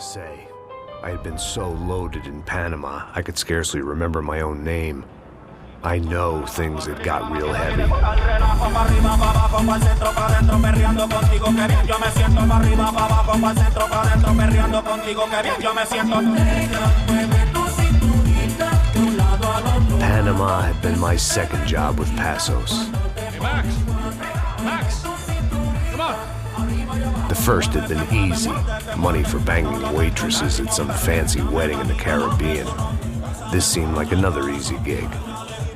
say. I had been so loaded in Panama, I could scarcely remember my own name. I know things had got real heavy. Panama had been my second job with Passos. Hey, Max! Max! Come on! The first had been easy. Money for banging waitresses at some fancy wedding in the Caribbean. This seemed like another easy gig.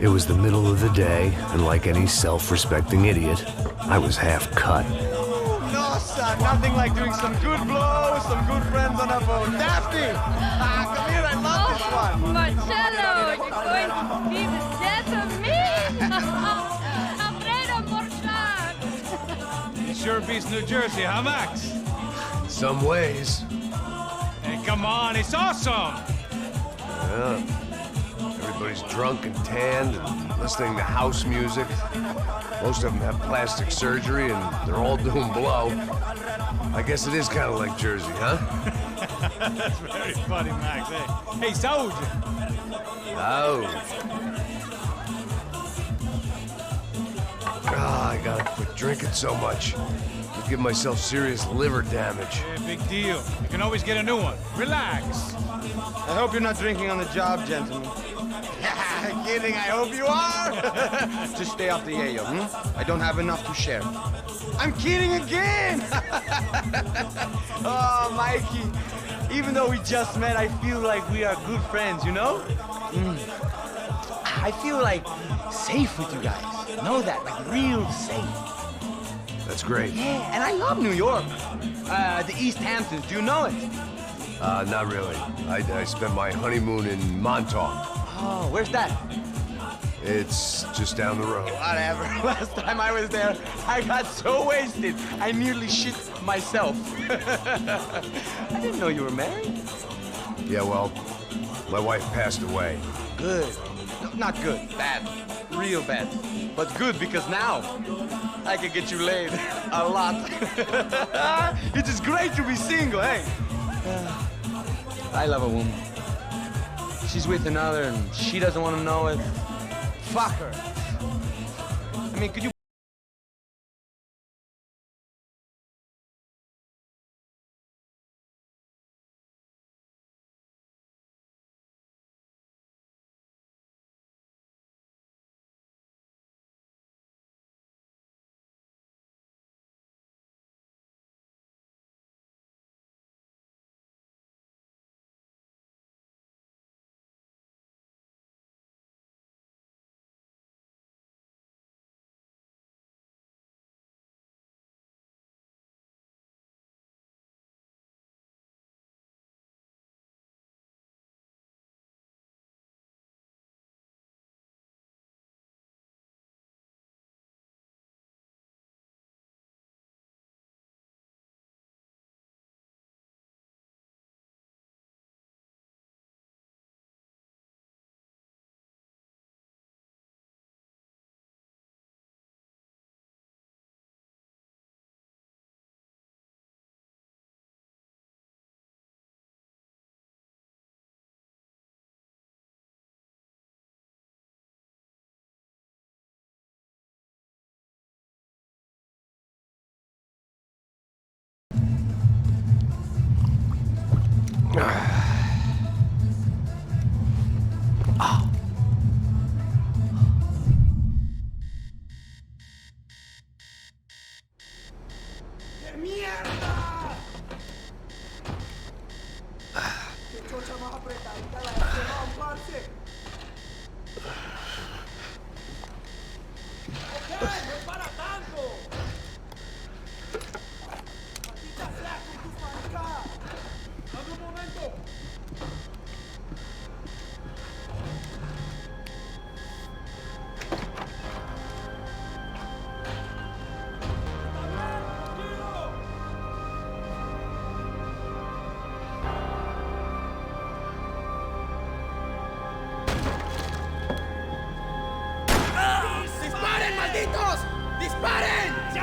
It was the middle of the day, and like any self-respecting idiot, I was half cut. No, son, nothing like doing some good blows, some good friends on a boat. Daphne! Come here, I love this one. Marcello, you're going to be the death of me! Alfredo Morchan! It sure beats New Jersey, huh, Max? Some ways. Hey, come on, it's awesome! Yeah. Everybody's drunk and tanned and listening to house music. Most of them have plastic surgery and they're all doing blow. I guess it is kind of like Jersey, huh? That's very funny, Max. Hey, Saúde! Oh. I gotta quit drinking so much. I'll give myself serious liver damage. Yeah, big deal. You can always get a new one. Relax. I hope you're not drinking on the job, gentlemen. Kidding, I hope you are. Just stay off the yayo, I don't have enough to share. I'm kidding again! Oh, Mikey, even though we just met, I feel like we are good friends, you know? I feel like safe with you guys. Know that, like real safe. That's great. Yeah, and I love New York. The East Hamptons, do you know it? Not really. I spent my honeymoon in Montauk. Oh, where's that? It's just down the road. Whatever. Last time I was there, I got so wasted, I nearly shit myself. I didn't know you were married. Yeah, well, my wife passed away. Good. No, not good. Bad. Real bad. But good because now I can get you laid a lot. It is great to be single, hey? I love a woman. She's with another and she doesn't want to know it. Fuck her. I mean, could you...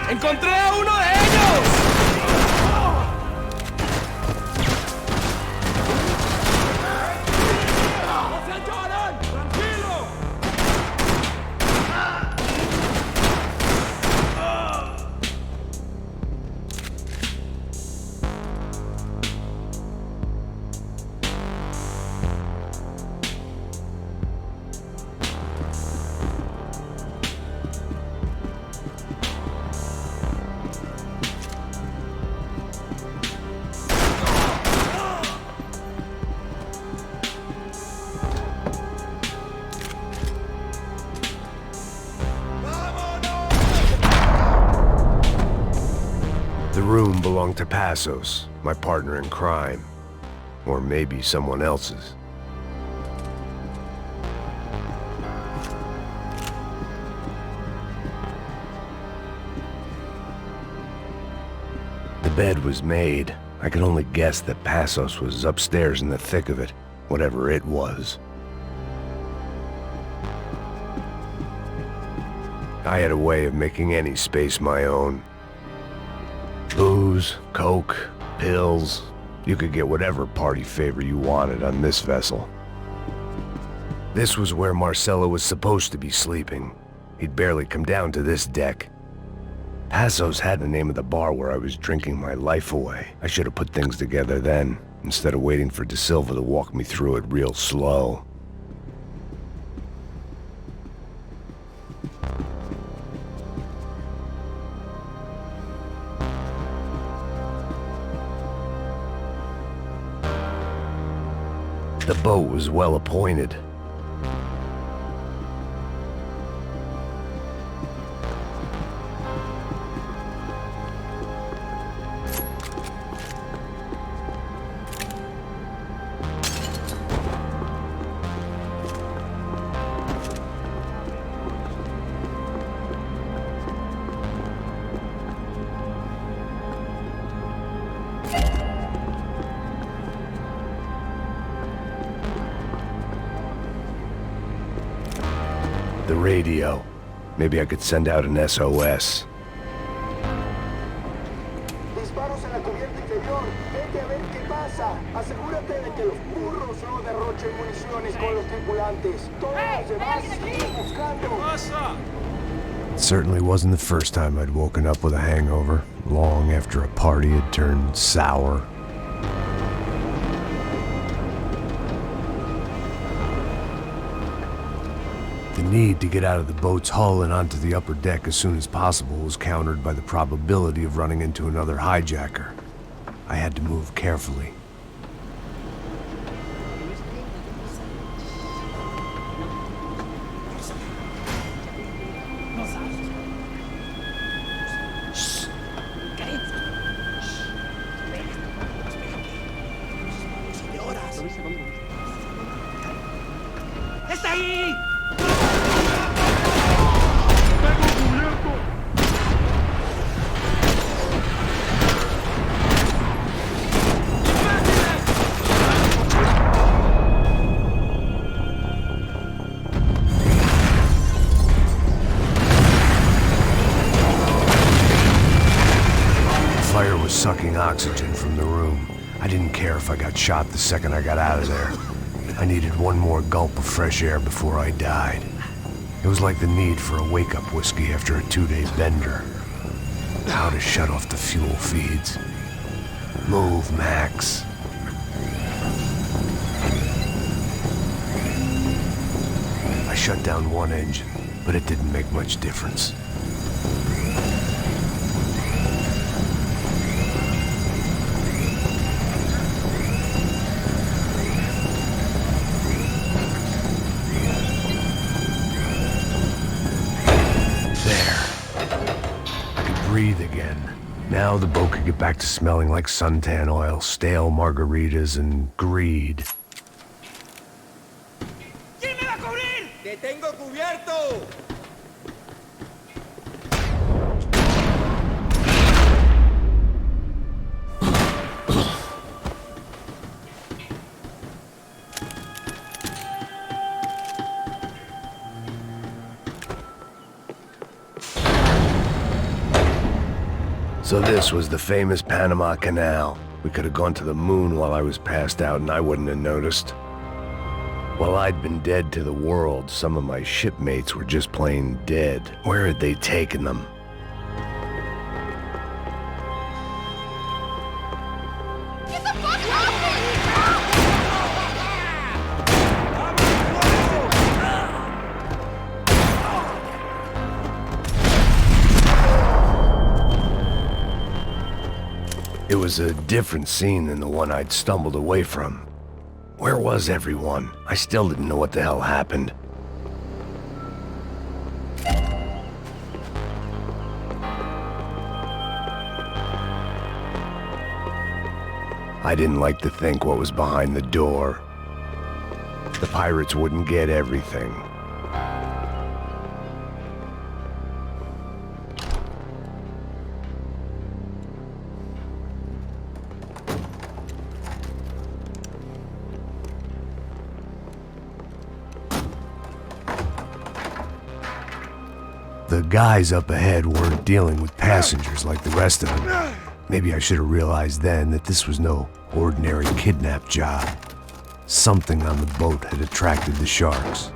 ¡Encontré a uno de ellos! The room belonged to Passos, my partner in crime. Or maybe someone else's. The bed was made. I could only guess that Passos was upstairs in the thick of it, whatever it was. I had a way of making any space my own. Booze, coke, pills. You could get whatever party favor you wanted on this vessel. This was where Marcelo was supposed to be sleeping. He'd barely come down to this deck. Passos had the name of the bar where I was drinking my life away. I should have put things together then, instead of waiting for De Silva to walk me through it real slow. The boat was well appointed. The radio. Maybe I could send out an SOS. Disparos en la cubierta exterior. Vete a ver qué pasa. Asegúrate de que los burros no derrochen municiones con los tripulantes. Todos los demás siguen buscando. It certainly wasn't the first time I'd woken up with a hangover, long after a party had turned sour. The need to get out of the boat's hull and onto the upper deck as soon as possible was countered by the probability of running into another hijacker. I had to move carefully. ¡Está ahí! Fire was sucking oxygen from the room. I didn't care if I got shot the second I got out of there. I needed one more gulp of fresh air before I died. It was like the need for a wake-up whiskey after a 2-day bender. How to shut off the fuel feeds. Move, Max. I shut down one engine, but it didn't make much difference. Breathe again. Now the boat could get back to smelling like suntan oil, stale margaritas, and greed. ¿Quién me va a cubrir? ¡Te tengo cubierto! So this was the famous Panama Canal. We could have gone to the moon while I was passed out and I wouldn't have noticed. While I'd been dead to the world, some of my shipmates were just plain dead. Where had they taken them? Get the fuck off me! It was a different scene than the one I'd stumbled away from. Where was everyone? I still didn't know what the hell happened. I didn't like to think what was behind the door. The pirates wouldn't get everything. The guys up ahead weren't dealing with passengers like the rest of them. Maybe I should have realized then that this was no ordinary kidnap job. Something on the boat had attracted the sharks.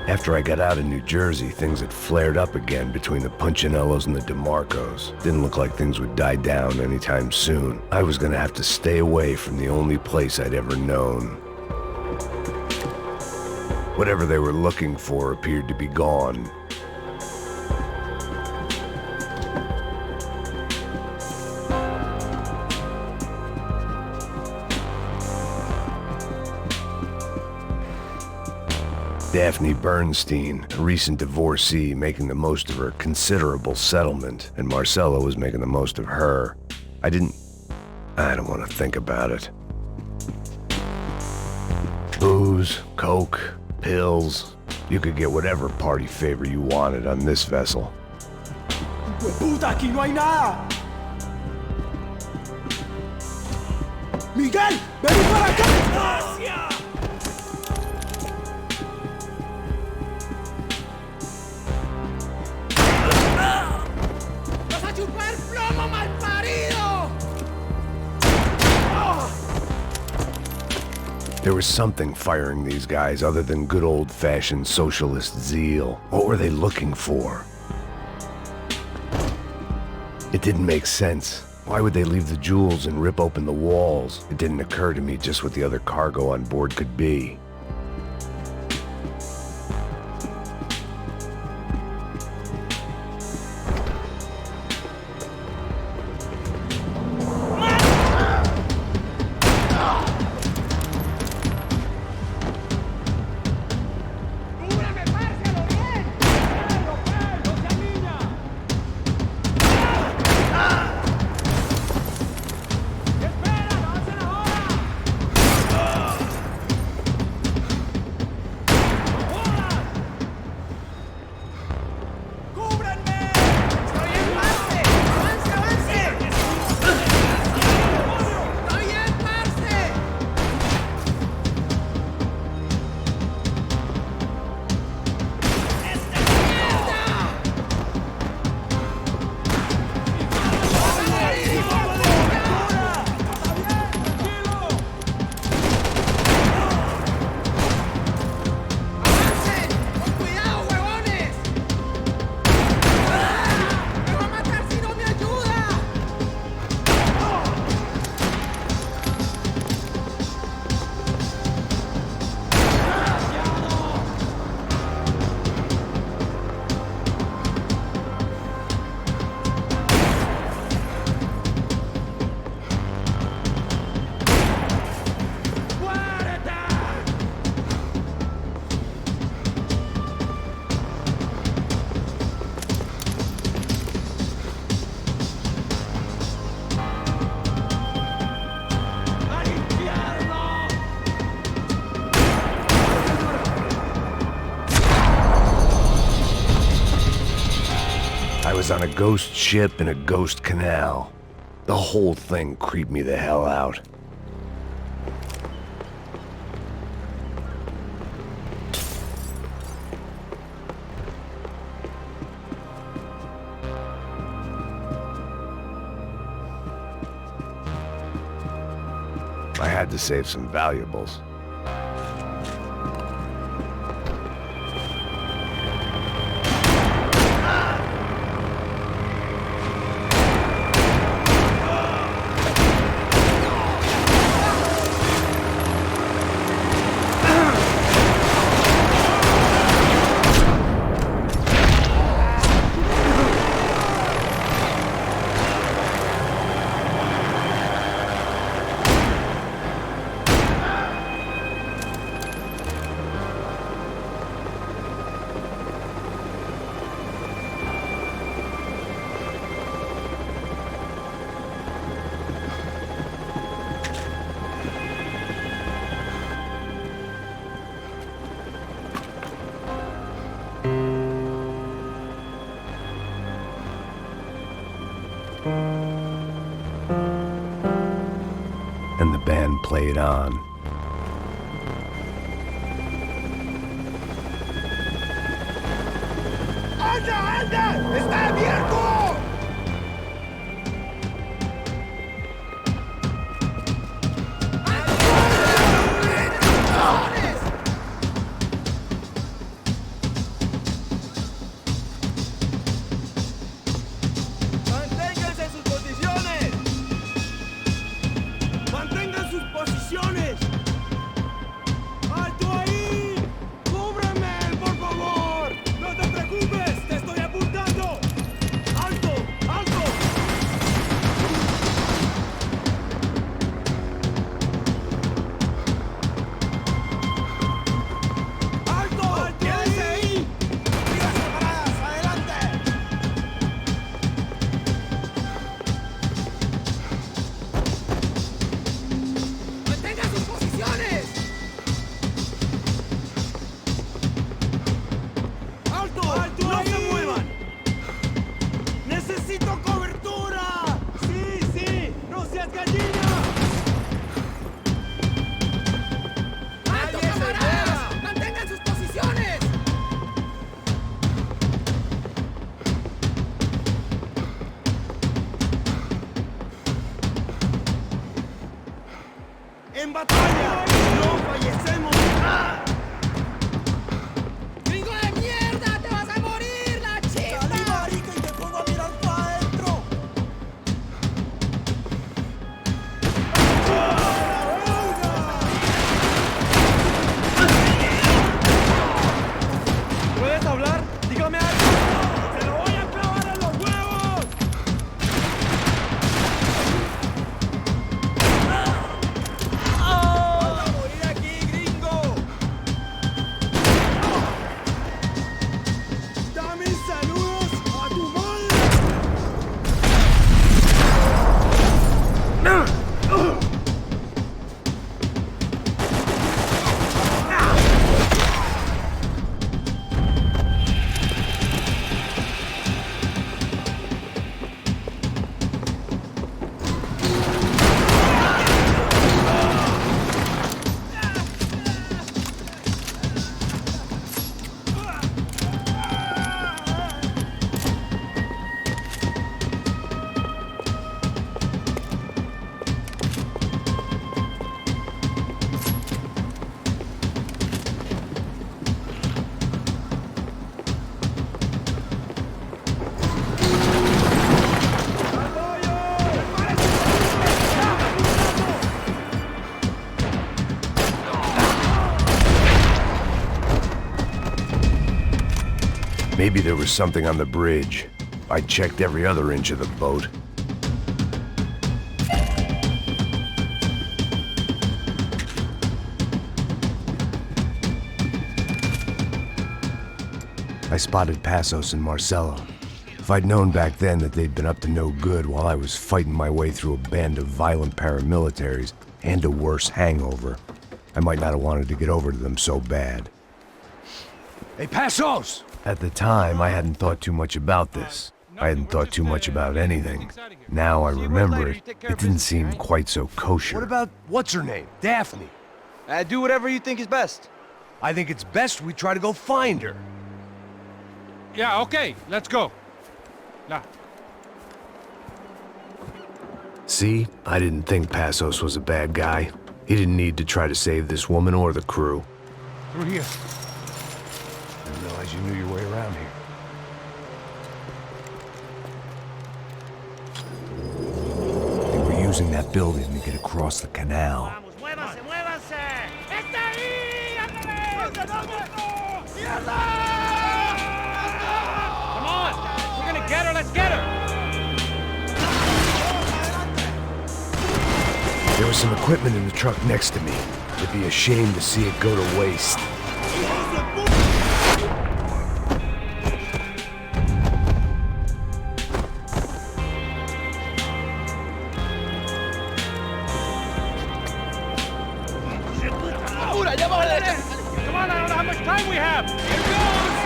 After I got out of New Jersey, things had flared up again between the Punchinellos and the DeMarcos. Didn't look like things would die down anytime soon. I was gonna have to stay away from the only place I'd ever known. Whatever they were looking for appeared to be gone. Daphne Bernstein, a recent divorcee, making the most of her considerable settlement, and Marcella was making the most of her. I don't want to think about it. Booze, coke, pills. You could get whatever party favor you wanted on this vessel. ¡Puta, aquí no hay nada! ¡Miguel, ven para acá! There was something firing these guys other than good old-fashioned socialist zeal. What were they looking for? It didn't make sense. Why would they leave the jewels and rip open the walls? It didn't occur to me just what the other cargo on board could be. I was on a ghost ship in a ghost canal. The whole thing creeped me the hell out. I had to save some valuables. And the band played on. ¡Anda, anda! ¡Está abierto! ¡Manténganse en sus posiciones! ¡Mantengan sus posiciones! ¡Alto ahí! ¡Cúbreme, por favor! ¡No te preocupes! ¡Te estoy apuntando! ¡Alto! ¡Alto! ¡Alto! ¡Quédense ahí! ¡Filas separadas! ¡Adelante! ¡Mantengan sus posiciones! ¡Alto! ¡Alto! ¡No se muevan! ¡Necesito cobertura! ¡Sí, sí! ¡No seas gallina! ¡Alto, camaradas! ¡Mantengan sus posiciones! ¡En batalla! ¡No fallecemos! ¡Ah! ¡Gringo de mierda! ¡Te vas a morir, la chica! ¡Salí, marica, y te pongo a mirar para adentro! ¿Puedes hablar? Dígame algo. ¡Se lo voy a clavar en los huevos! ¡Vas a morir aquí, gringo! ¡Dame saludos a tu madre! Maybe there was something on the bridge. I checked every other inch of the boat. I spotted Passos and Marcelo. If I'd known back then that they'd been up to no good while I was fighting my way through a band of violent paramilitaries and a worse hangover, I might not have wanted to get over to them so bad. Hey, Passos! At the time, I hadn't thought too much about this. I hadn't thought too much about anything. Now I remember it, it didn't seem quite so kosher. What about, what's her name? Daphne. Do whatever you think is best. I think it's best we try to go find her. Yeah, okay, let's go. Yeah. See, I didn't think Passos was a bad guy. He didn't need to try to save this woman or the crew. Through here. I didn't realize you knew your way around here. They were using that building to get across the canal. ¡Vamos, muévanse, muévanse! ¡Está ahí! ¡Ándale! ¡Mierda! Come on! We're gonna get her, let's get her! There was some equipment in the truck next to me. It'd be a shame to see it go to waste. Come on, I don't know how much time we have! Here goes!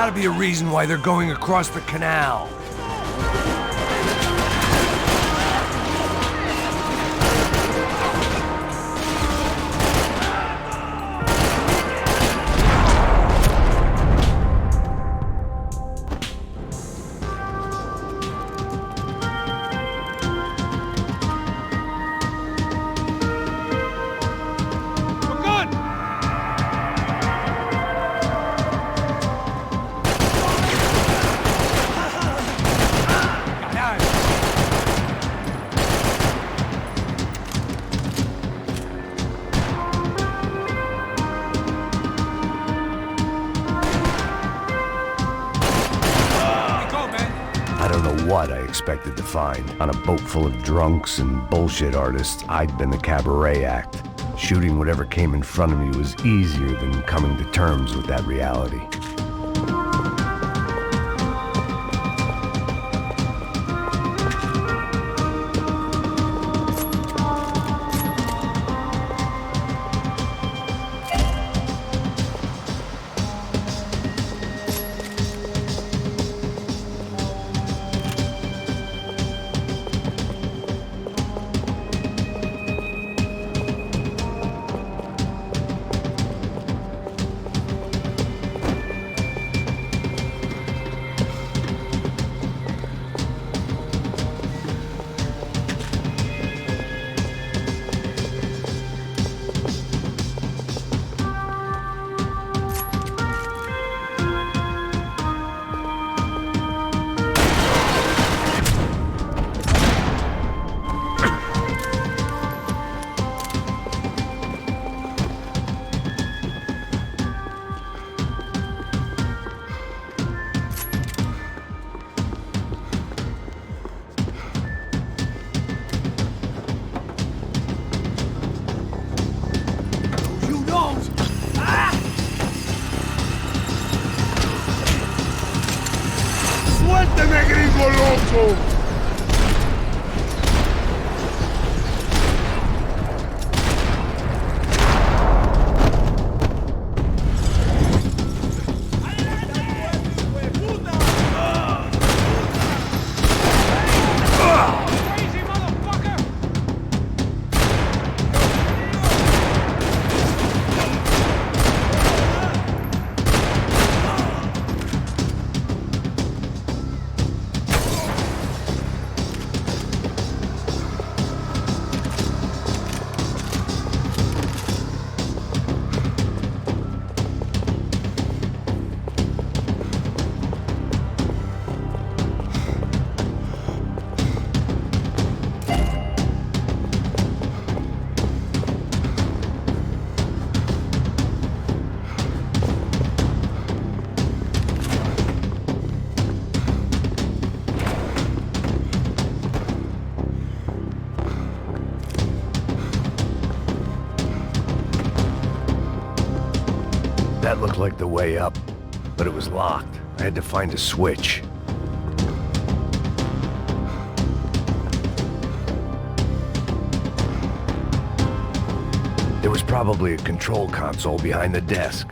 gotta be a reason why they're going across the canal. What I expected to find. On a boat full of drunks and bullshit artists, I'd been the cabaret act. Shooting whatever came in front of me was easier than coming to terms with that reality. ¡Suélteme, gringo loco! That looked like the way up, but it was locked. I had to find a switch. There was probably a control console behind the desk.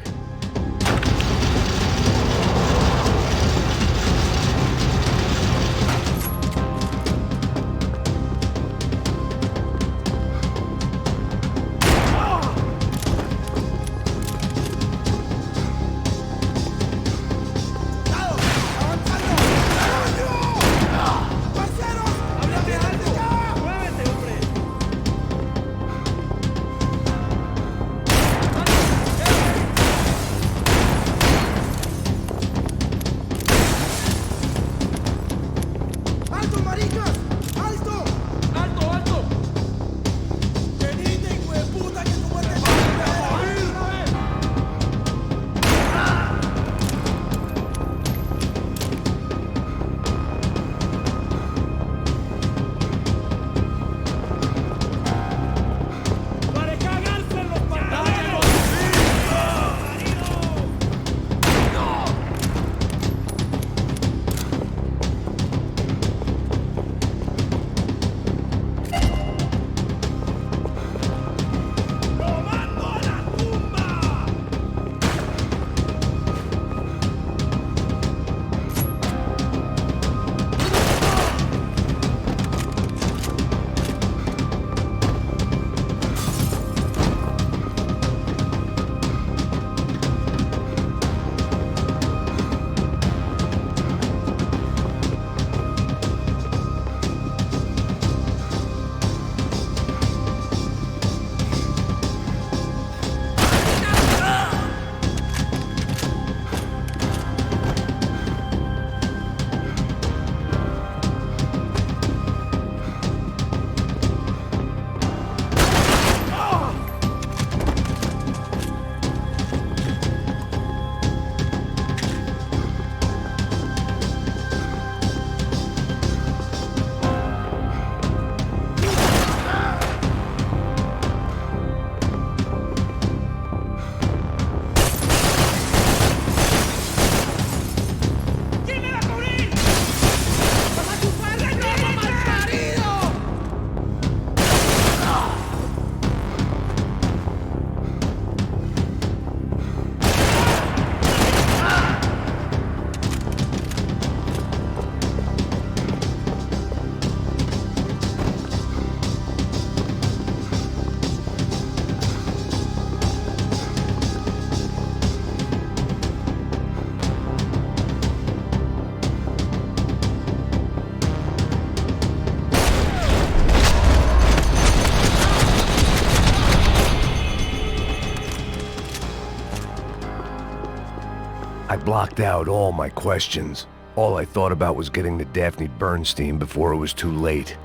blocked out all my questions. All I thought about was getting to Daphne Bernstein before it was too late.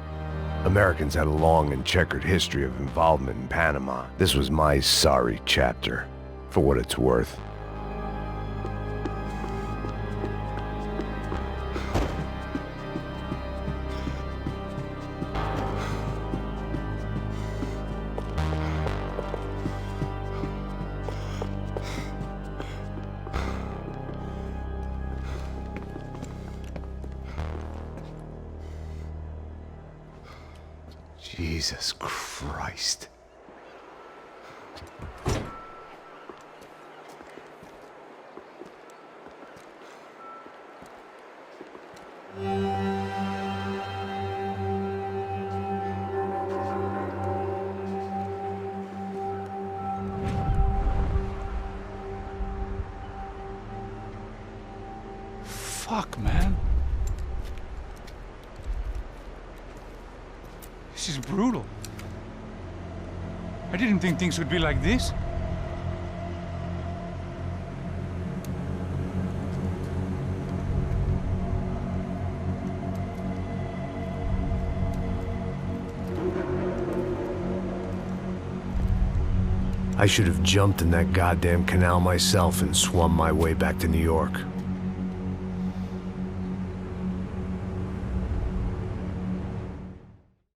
Americans had a long and checkered history of involvement in Panama. This was my sorry chapter, for what it's worth. Jesus Christ. Fuck, man. This is brutal. I didn't think things would be like this. I should have jumped in that goddamn canal myself and swum my way back to New York.